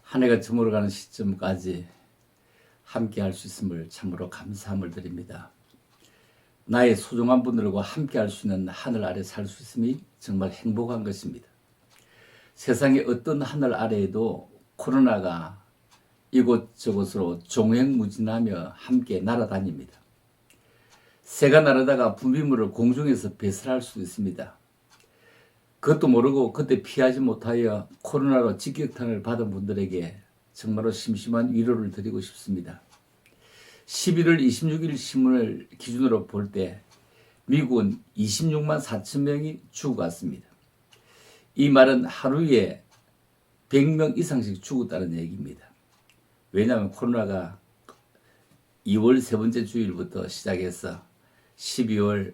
한 해가 저물어가는 시점까지 함께 할 수 있음을 참으로 감사함을 드립니다. 나의 소중한 분들과 함께 할 수 있는 하늘 아래 살 수 있음이 정말 행복한 것입니다. 세상의 어떤 하늘 아래에도 코로나가 이곳저곳으로 종횡무진하며 함께 날아다닙니다. 새가 날아다가 분비물을 공중에서 배설할 수 있습니다. 그것도 모르고 그때 피하지 못하여 코로나로 직격탄을 받은 분들에게 정말로 심심한 위로를 드리고 싶습니다. 11월 26일 신문을 기준으로 볼 때 미국은 26만 4천 명이 죽어갔습니다. 이 말은 하루에 100명 이상씩 죽었다는 얘기입니다. 왜냐하면 코로나가 2월 세 번째 주일부터 시작해서 12월에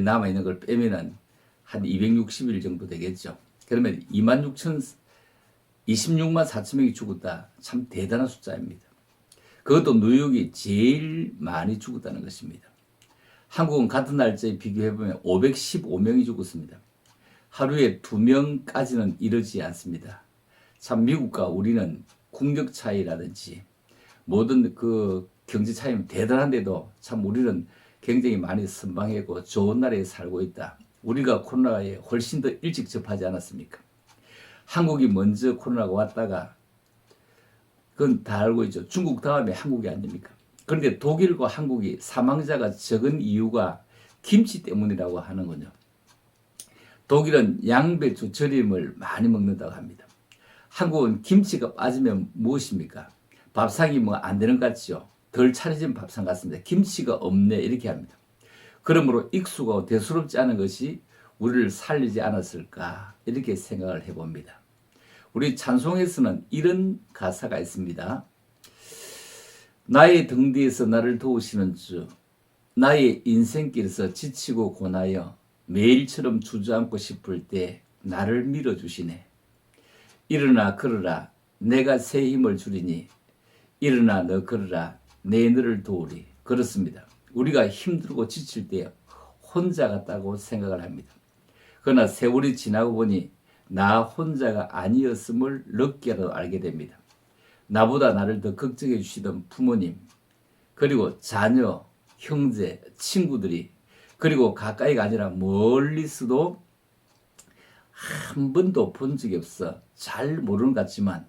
남아있는 걸 빼면은 한 260일 정도 되겠죠. 그러면 26만 4천 명이 죽었다. 참 대단한 숫자입니다. 그것도 뉴욕이 제일 많이 죽었다는 것입니다. 한국은 같은 날짜에 비교해보면 515명이 죽었습니다. 하루에 2명까지는 이르지 않습니다. 참 미국과 우리는 국력 차이라든지 모든 그 경제 차이는 대단한데도 참 우리는 굉장히 많이 선방했고 좋은 나라에 살고 있다. 우리가 코로나에 훨씬 더 일찍 접하지 않았습니까? 한국이 먼저 코로나가 왔다가 그건 다 알고 있죠. 중국 다음에 한국이 아닙니까? 그런데 독일과 한국이 사망자가 적은 이유가 김치 때문이라고 하는군요. 독일은 양배추 절임을 많이 먹는다고 합니다. 한국은 김치가 빠지면 무엇입니까? 밥상이 뭐 안 되는 것 같죠. 덜 차려진 밥상 같습니다. 김치가 없네 이렇게 합니다. 그러므로 익숙하고 대수롭지 않은 것이 우리를 살리지 않았을까 이렇게 생각을 해봅니다. 우리 찬송에서는 이런 가사가 있습니다. 나의 등 뒤에서 나를 도우시는 주, 나의 인생길에서 지치고 고나여 매일처럼 주저앉고 싶을 때 나를 밀어주시네. 일어나 걸어라 내가 새 힘을 주리니 일어나 너 걸어라 내 너를 도우리. 그렇습니다. 우리가 힘들고 지칠 때 혼자 같다고 생각을 합니다. 그러나 세월이 지나고 보니 나 혼자가 아니었음을 늦게라도 알게 됩니다. 나보다 나를 더 걱정해 주시던 부모님, 그리고 자녀, 형제, 친구들이, 그리고 가까이가 아니라 멀리서도 한 번도 본 적이 없어 잘 모르는 것 같지만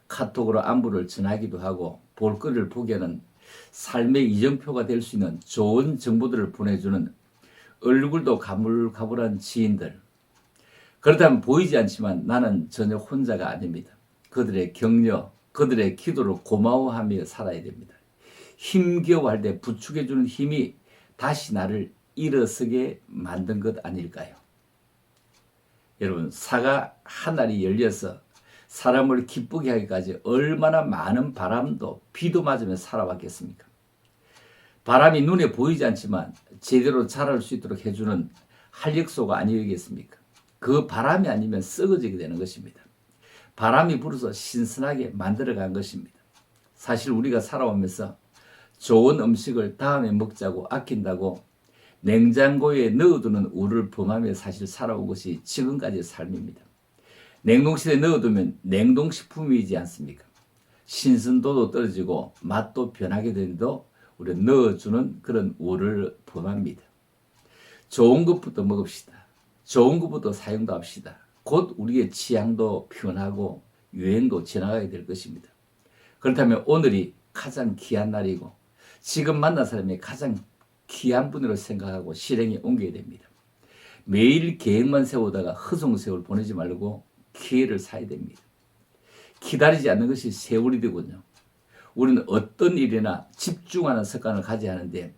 카톡으로 안부를 전하기도 하고 볼거리를 보기에는 삶의 이정표가 될 수 있는 좋은 정보들을 보내주는 얼굴도 가물가물한 지인들. 그렇다면 보이지 않지만 나는 전혀 혼자가 아닙니다. 그들의 격려, 그들의 기도를 고마워하며 살아야 됩니다. 힘겨워할 때 부축해주는 힘이 다시 나를 일어서게 만든 것 아닐까요? 여러분, 사과 한 알이 열려서 사람을 기쁘게 하기까지 얼마나 많은 바람도 비도 맞으며 살아왔겠습니까? 바람이 눈에 보이지 않지만 제대로 자랄 수 있도록 해주는 활력소가 아니겠습니까? 그 바람이 아니면 썩어지게 되는 것입니다. 바람이 불어서 신선하게 만들어간 것입니다. 사실 우리가 살아오면서 좋은 음식을 다음에 먹자고 아낀다고 냉장고에 넣어두는 우를 범하며 사실 살아온 것이 지금까지의 삶입니다. 냉동실에 넣어두면 냉동식품이지 않습니까? 신선도도 떨어지고 맛도 변하게 되는데도 우리가 넣어주는 그런 우를 범합니다. 좋은 것부터 먹읍시다. 좋은 것부터 사용도 합시다. 곧 우리의 취향도 변하고 유행도 지나가게 될 것입니다. 그렇다면 오늘이 가장 귀한 날이고 지금 만난 사람이 가장 귀한 분으로 생각하고 실행에 옮겨야 됩니다. 매일 계획만 세우다가 허송세월 보내지 말고 기회를 사야 됩니다. 기다리지 않는 것이 세월이 되군요. 우리는 어떤 일이나 집중하는 습관을 가져야 하는데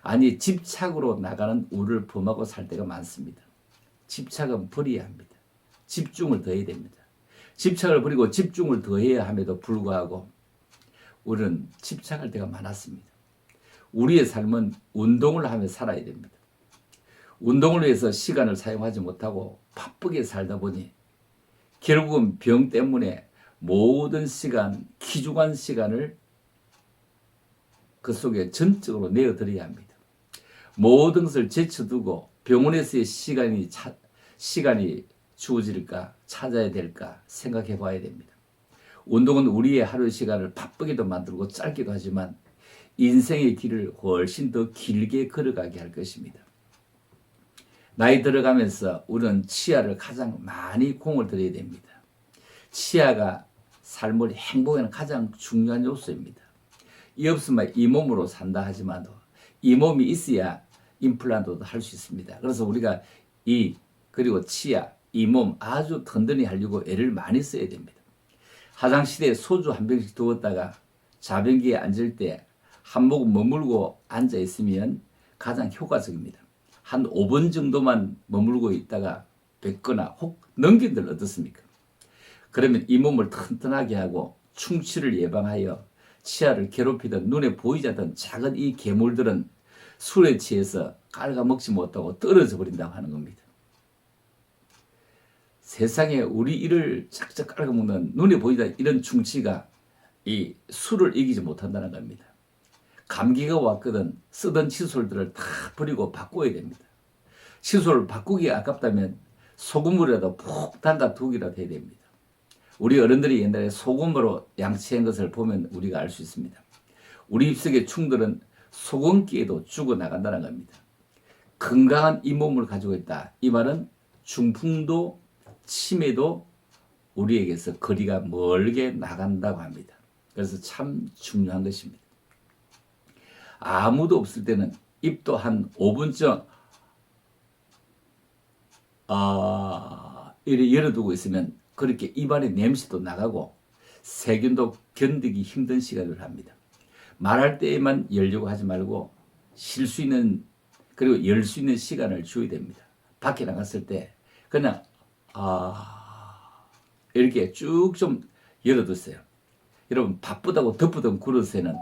아니 집착으로 나가는 우를 범하고 살 때가 많습니다. 집착은 버려야 합니다. 집중을 더해야 됩니다. 집착을 버리고 집중을 더해야 함에도 불구하고 우리는 집착할 때가 많았습니다. 우리의 삶은 운동을 하며 살아야 됩니다. 운동을 위해서 시간을 사용하지 못하고 바쁘게 살다 보니 결국은 병 때문에 모든 시간, 귀중한 시간을 그 속에 전적으로 내어드려야 합니다. 모든 것을 제쳐두고 병원에서의 시간이 주어질까 찾아야 될까 생각해 봐야 됩니다. 운동은 우리의 하루 시간을 바쁘게도 만들고 짧게도 하지만 인생의 길을 훨씬 더 길게 걸어가게 할 것입니다. 나이 들어가면서 우리는 치아를 가장 많이 공을 들여야 됩니다. 치아가 삶의 행복에는 가장 중요한 요소입니다. 이 없으면 이 몸으로 산다 하지만도 이 몸이 있어야 임플란트도 할 수 있습니다. 그래서 우리가 그리고 치아, 이 몸 아주 든든히 하려고 애를 많이 써야 됩니다. 화장실에 소주 한 병씩 두었다가 자변기에 앉을 때 한 모금 머물고 앉아 있으면 가장 효과적입니다. 한 5분 정도만 머물고 있다가 뱉거나 혹 넘긴들 어떻습니까? 그러면 이 몸을 튼튼하게 하고 충치를 예방하여 치아를 괴롭히던 눈에 보이지 않던 작은 이 괴물들은 술에 취해서 깔아먹지 못하고 떨어져 버린다고 하는 겁니다. 세상에 우리 이를 착착 깔아먹는 눈에 보이지 않는 이런 충치가 이 술을 이기지 못한다는 겁니다. 감기가 왔거든 쓰던 칫솔들을 다 버리고 바꿔야 됩니다. 칫솔을 바꾸기 아깝다면 소금물에다 푹 담가 두기라도 해야 됩니다. 우리 어른들이 옛날에 소금으로 양치한 것을 보면 우리가 알 수 있습니다. 우리 입속의 충들은 소금기에도 죽어나간다는 겁니다. 건강한 이 몸을 가지고 있다. 이 말은 중풍도 치매도 우리에게서 거리가 멀게 나간다고 합니다. 그래서 참 중요한 것입니다. 아무도 없을 때는 입도 한 5분쯤 이렇게 열어두고 있으면 그렇게 입안에 냄새도 나가고 세균도 견디기 힘든 시간을 합니다. 말할 때에만 열려고 하지 말고 쉴 수 있는 그리고 열 수 있는 시간을 줘야 됩니다. 밖에 나갔을 때 그냥 이렇게 쭉 좀 열어두세요. 여러분 바쁘다고 덮어둔 그릇에는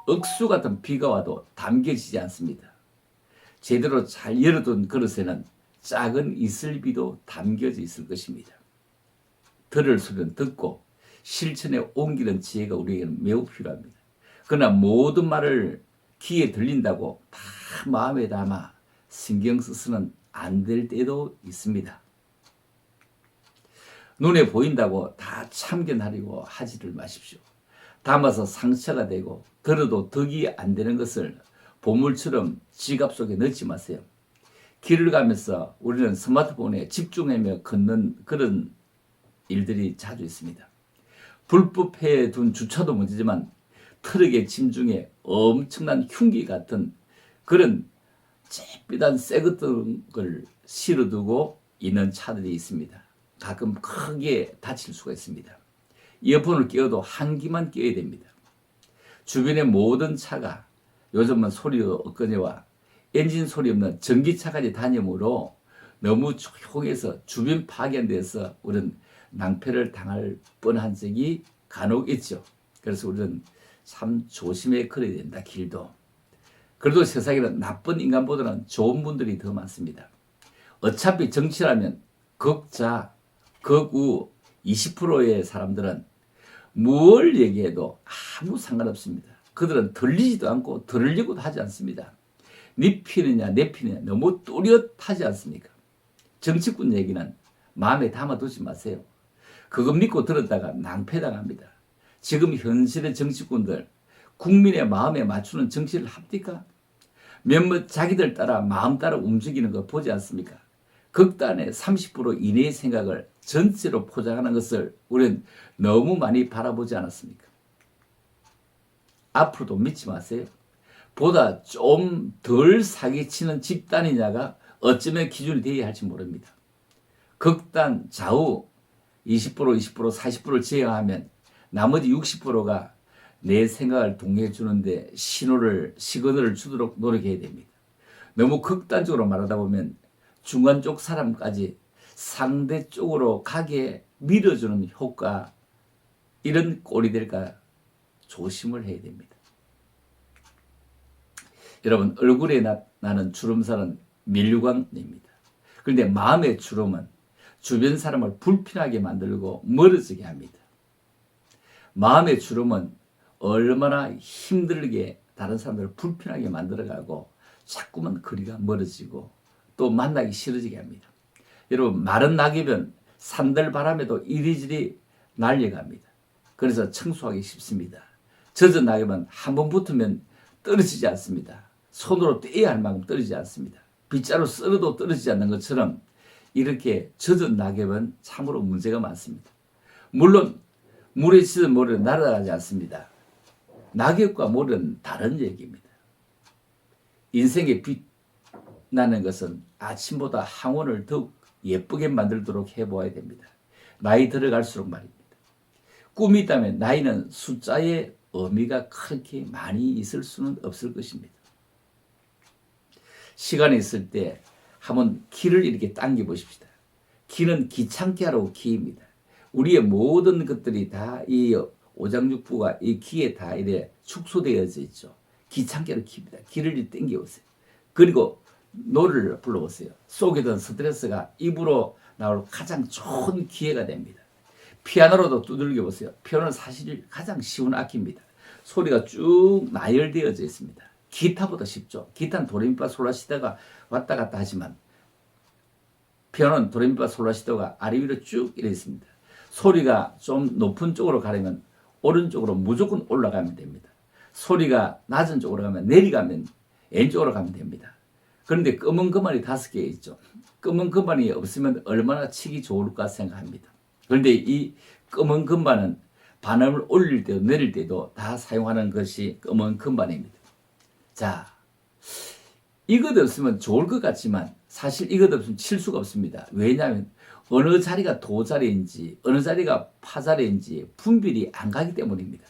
억수 같은 비가 와도 담겨지지 않습니다. 제대로 잘 열어둔 그릇에는 작은 이슬비도 담겨져 있을 것입니다. 들을 소리는 듣고 실천에 옮기는 지혜가 우리에게는 매우 필요합니다. 그러나 모든 말을 귀에 들린다고 다 마음에 담아 신경 써서는 안 될 때도 있습니다. 눈에 보인다고 다 참견하려고 하지를 마십시오. 담아서 상처가 되고 들어도 덕이 안 되는 것을 보물처럼 지갑 속에 넣지 마세요. 길을 가면서 우리는 스마트폰에 집중하며 걷는 그런 일들이 자주 있습니다. 불법해 둔 주차도 문제지만 트럭의 짐 중에 엄청난 흉기 같은 그런 잿빛한 새 같은 걸 실어두고 있는 차들이 있습니다. 가끔 크게 다칠 수가 있습니다. 이어폰을 끼워도 한 귀만 끼워야 됩니다. 주변의 모든 차가 요즘은 소리도 없거니와 엔진 소리 없는 전기차까지 다니므로 너무 조용해서 주변 파견돼서 우리는 낭패를 당할 뻔한 적이 간혹 있죠. 그래서 우리는 참 조심해 걸어야 된다. 길도. 그래도 세상에는 나쁜 인간보다는 좋은 분들이 더 많습니다. 어차피 정치라면 극자, 극우 20%의 사람들은 뭘 얘기해도 아무 상관없습니다. 그들은 들리지도 않고 들으려고도 하지 않습니다. 네 피느냐 내 피느냐 너무 또렷하지 않습니까? 정치꾼 얘기는 마음에 담아두지 마세요. 그거 믿고 들었다가 낭패당합니다. 지금 현실의 정치꾼들 국민의 마음에 맞추는 정치를 합니까? 몇몇 자기들 따라 마음 따라 움직이는 거 보지 않습니까? 극단의 30% 이내의 생각을 전체로 포장하는 것을 우리는 너무 많이 바라보지 않았습니까? 앞으로도 믿지 마세요. 보다 좀 덜 사기치는 집단이냐가 어쩌면 기준이 되어야 할지 모릅니다. 극단 좌우 20%, 40%를 제어하면 나머지 60%가 내 생각을 동의해 주는데 시그널을 주도록 노력해야 됩니다. 너무 극단적으로 말하다 보면 중간 쪽 사람까지 상대 쪽으로 가게 밀어주는 효과 이런 꼴이 될까 조심을 해야 됩니다. 여러분 얼굴에 나는 주름살은 밀관입니다. 그런데 마음의 주름은 주변 사람을 불편하게 만들고 멀어지게 합니다. 마음의 주름은 얼마나 힘들게 다른 사람들을 불편하게 만들어가고 자꾸만 거리가 멀어지고 또 만나기 싫어지게 합니다. 여러분 마른 낙엽은 산들바람에도 이리저리 날려갑니다. 그래서 청소하기 쉽습니다. 젖은 낙엽은 한 번 붙으면 떨어지지 않습니다. 손으로 떼야 할 만큼 떨어지지 않습니다. 빗자루 썰어도 떨어지지 않는 것처럼 이렇게 젖은 낙엽은 참으로 문제가 많습니다. 물론 물에 젖은 모래는 날아가지 않습니다. 낙엽과 모래는 다른 얘기입니다. 인생의 빛나는 것은 아침보다 항온을 더욱 예쁘게 만들도록 해보아야 됩니다. 나이 들어갈수록 말입니다. 꿈이 있다면 나이는 숫자의 의미가 그렇게 많이 있을 수는 없을 것입니다. 시간이 있을 때 한번 키를 이렇게 당겨 보십시다. 키는 귀찮게 하라고 키입니다. 우리의 모든 것들이 다 이 오장육부가 이 키에 다 이래 축소되어져 있죠. 귀찮게 하라고 키입니다. 키를 이렇게 당겨 보세요. 그리고 노래를 불러보세요. 속에 든 스트레스가 입으로 나올 가장 좋은 기회가 됩니다. 피아노로도 두들겨 보세요. 피아노는 사실 가장 쉬운 악기입니다. 소리가 쭉 나열되어져 있습니다. 기타보다 쉽죠. 기타는 도레미파 솔라시도가 왔다 갔다 하지만 피아노는 도레미파 솔라시도가 아래 위로 쭉 이래 있습니다. 소리가 좀 높은 쪽으로 가려면 오른쪽으로 무조건 올라가면 됩니다. 소리가 낮은 쪽으로 가면 내려가면 왼쪽으로 가면 됩니다. 그런데 검은 금발이 5개 있죠. 검은 금발이 없으면 얼마나 치기 좋을까 생각합니다. 그런데 이 검은 금발은 반음을 올릴 때도 내릴 때도 다 사용하는 것이 검은 금발입니다. 자, 이것 없으면 좋을 것 같지만 사실 이것 없으면 칠 수가 없습니다. 왜냐하면 어느 자리가 도자리인지 어느 자리가 파자리인지 분별이 안 가기 때문입니다.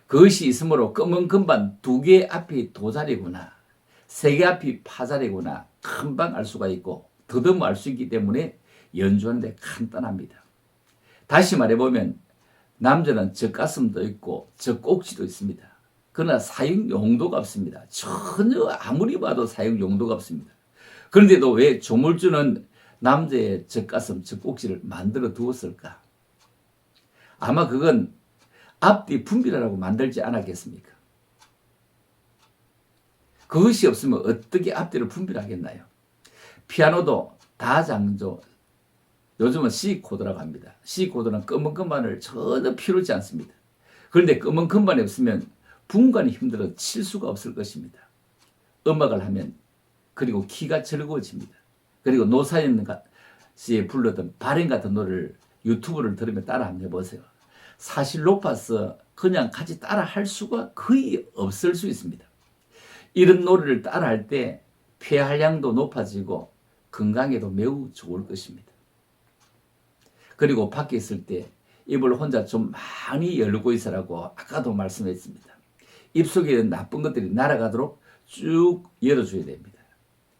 그것이 있으므로 검은 금반 2개 앞이 도자리구나 3개 앞이 파자리구나 금방 알 수가 있고 더듬어 알 수 있기 때문에 연주하는데 간단합니다. 다시 말해보면 남자는 젖가슴도 있고 젖꼭지도 있습니다. 그러나 사용 용도가 없습니다. 전혀 아무리 봐도 사용 용도가 없습니다. 그런데도 왜 조물주는 남자의 젖가슴, 젖꼭지를 만들어 두었을까? 아마 그건 앞뒤 분별하라고 만들지 않았겠습니까? 그것이 없으면 어떻게 앞뒤를 분별하겠나요? 피아노도 다장조, 요즘은 C 코드라고 합니다. C 코드는 검은 금반을 전혀 필요하지 않습니다. 그런데 검은 금반이 없으면 분간이 힘들어 칠 수가 없을 것입니다. 음악을 하면 그리고 키가 즐거워집니다. 그리고 노사연 씨의 불렀던 발행 같은 노래를 유튜브를 들으면 따라 한번 해보세요. 사실 높아서 그냥 같이 따라 할 수가 거의 없을 수 있습니다. 이런 노래를 따라 할 때 폐활량도 높아지고 건강에도 매우 좋을 것입니다. 그리고 밖에 있을 때 입을 혼자 좀 많이 열고 있으라고 아까도 말씀했습니다. 입속에 있는 나쁜 것들이 날아가도록 쭉 열어줘야 됩니다.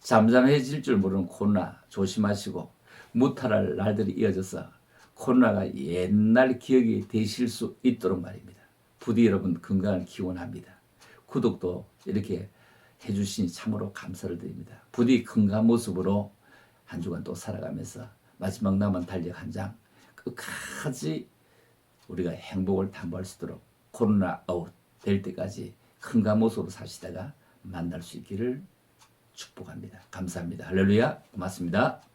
잠잠해질 줄 모르는 코로나 조심하시고 무탈할 날들이 이어져서 코로나가 옛날 기억이 되실 수 있도록 말입니다. 부디 여러분 건강을 기원합니다. 구독도 이렇게 해주시니 참으로 감사를 드립니다. 부디 건강한 모습으로 한 주간 또 살아가면서 마지막 남은 달력 한 장 끝까지 우리가 행복을 담보할 수 있도록 코로나 아웃 될 때까지 건강한 모습으로 사시다가 만날 수 있기를 축복합니다. 감사합니다. 할렐루야. 고맙습니다.